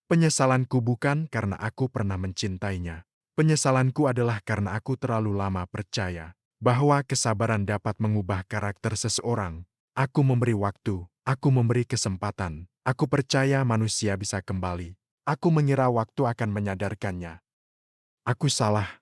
Penyesalanku bukan karena aku pernah mencintainya. Penyesalanku adalah karena aku terlalu lama percaya bahwa kesabaran dapat mengubah karakter seseorang. Aku memberi waktu, aku memberi kesempatan, aku percaya manusia bisa kembali. Aku mengira waktu akan menyadarkannya. Aku salah.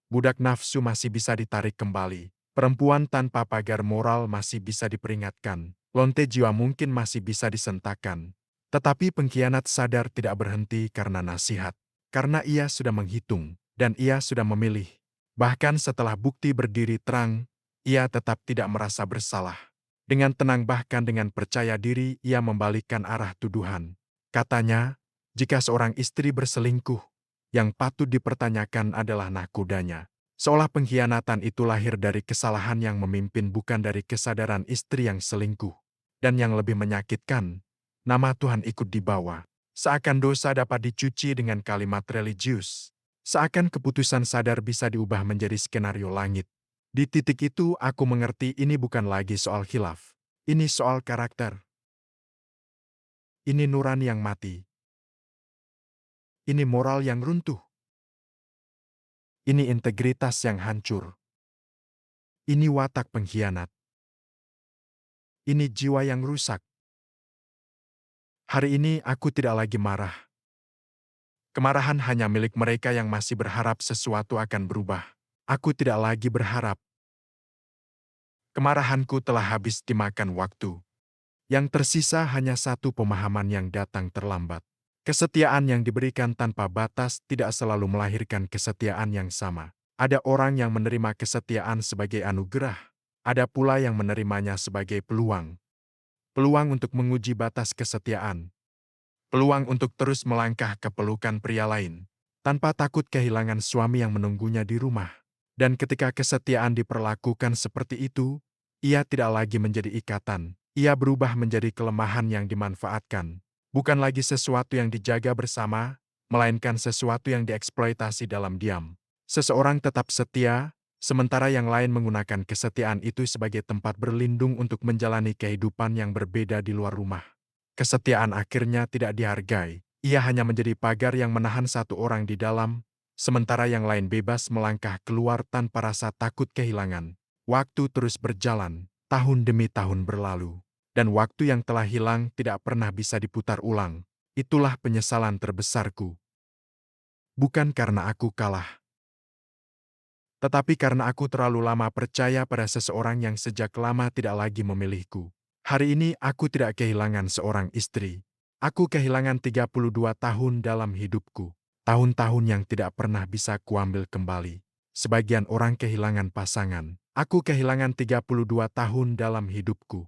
Budak nafsu masih bisa ditarik kembali. Perempuan tanpa pagar moral masih bisa diperingatkan. Lonte jiwa mungkin masih bisa disentakkan. Tetapi pengkhianat sadar tidak berhenti karena nasihat. Karena ia sudah menghitung, dan ia sudah memilih. Bahkan setelah bukti berdiri terang, ia tetap tidak merasa bersalah. Dengan tenang bahkan dengan percaya diri, ia membalikkan arah tuduhan. Katanya, jika seorang istri berselingkuh, yang patut dipertanyakan adalah nahkodanya. Seolah pengkhianatan itu lahir dari kesalahan yang memimpin bukan dari kesadaran istri yang selingkuh. Dan yang lebih menyakitkan, nama Tuhan ikut dibawa. Seakan dosa dapat dicuci dengan kalimat religius. Seakan keputusan sadar bisa diubah menjadi skenario langit. Di titik itu aku mengerti ini bukan lagi soal khilaf. Ini soal karakter. Ini nurani yang mati. Ini moral yang runtuh. Ini integritas yang hancur. Ini watak pengkhianat. Ini jiwa yang rusak. Hari ini aku tidak lagi marah. Kemarahan hanya milik mereka yang masih berharap sesuatu akan berubah. Aku tidak lagi berharap. Kemarahanku telah habis dimakan waktu. Yang tersisa hanya satu pemahaman yang datang terlambat. Kesetiaan yang diberikan tanpa batas tidak selalu melahirkan kesetiaan yang sama. Ada orang yang menerima kesetiaan sebagai anugerah. Ada pula yang menerimanya sebagai peluang. Peluang untuk menguji batas kesetiaan. Peluang untuk terus melangkah ke pelukan pria lain, tanpa takut kehilangan suami yang menunggunya di rumah. Dan ketika kesetiaan diperlakukan seperti itu, ia tidak lagi menjadi ikatan. Ia berubah menjadi kelemahan yang dimanfaatkan. Bukan lagi sesuatu yang dijaga bersama, melainkan sesuatu yang dieksploitasi dalam diam. Seseorang tetap setia, sementara yang lain menggunakan kesetiaan itu sebagai tempat berlindung untuk menjalani kehidupan yang berbeda di luar rumah. Kesetiaan akhirnya tidak dihargai. Ia hanya menjadi pagar yang menahan satu orang di dalam, sementara yang lain bebas melangkah keluar tanpa rasa takut kehilangan. Waktu terus berjalan, tahun demi tahun berlalu. Dan waktu yang telah hilang tidak pernah bisa diputar ulang. Itulah penyesalan terbesarku. Bukan karena aku kalah, tetapi karena aku terlalu lama percaya pada seseorang yang sejak lama tidak lagi memilihku. Hari ini aku tidak kehilangan seorang istri. Aku kehilangan 32 tahun dalam hidupku. Tahun-tahun yang tidak pernah bisa kuambil kembali. Sebagian orang kehilangan pasangan. Aku kehilangan 32 tahun dalam hidupku.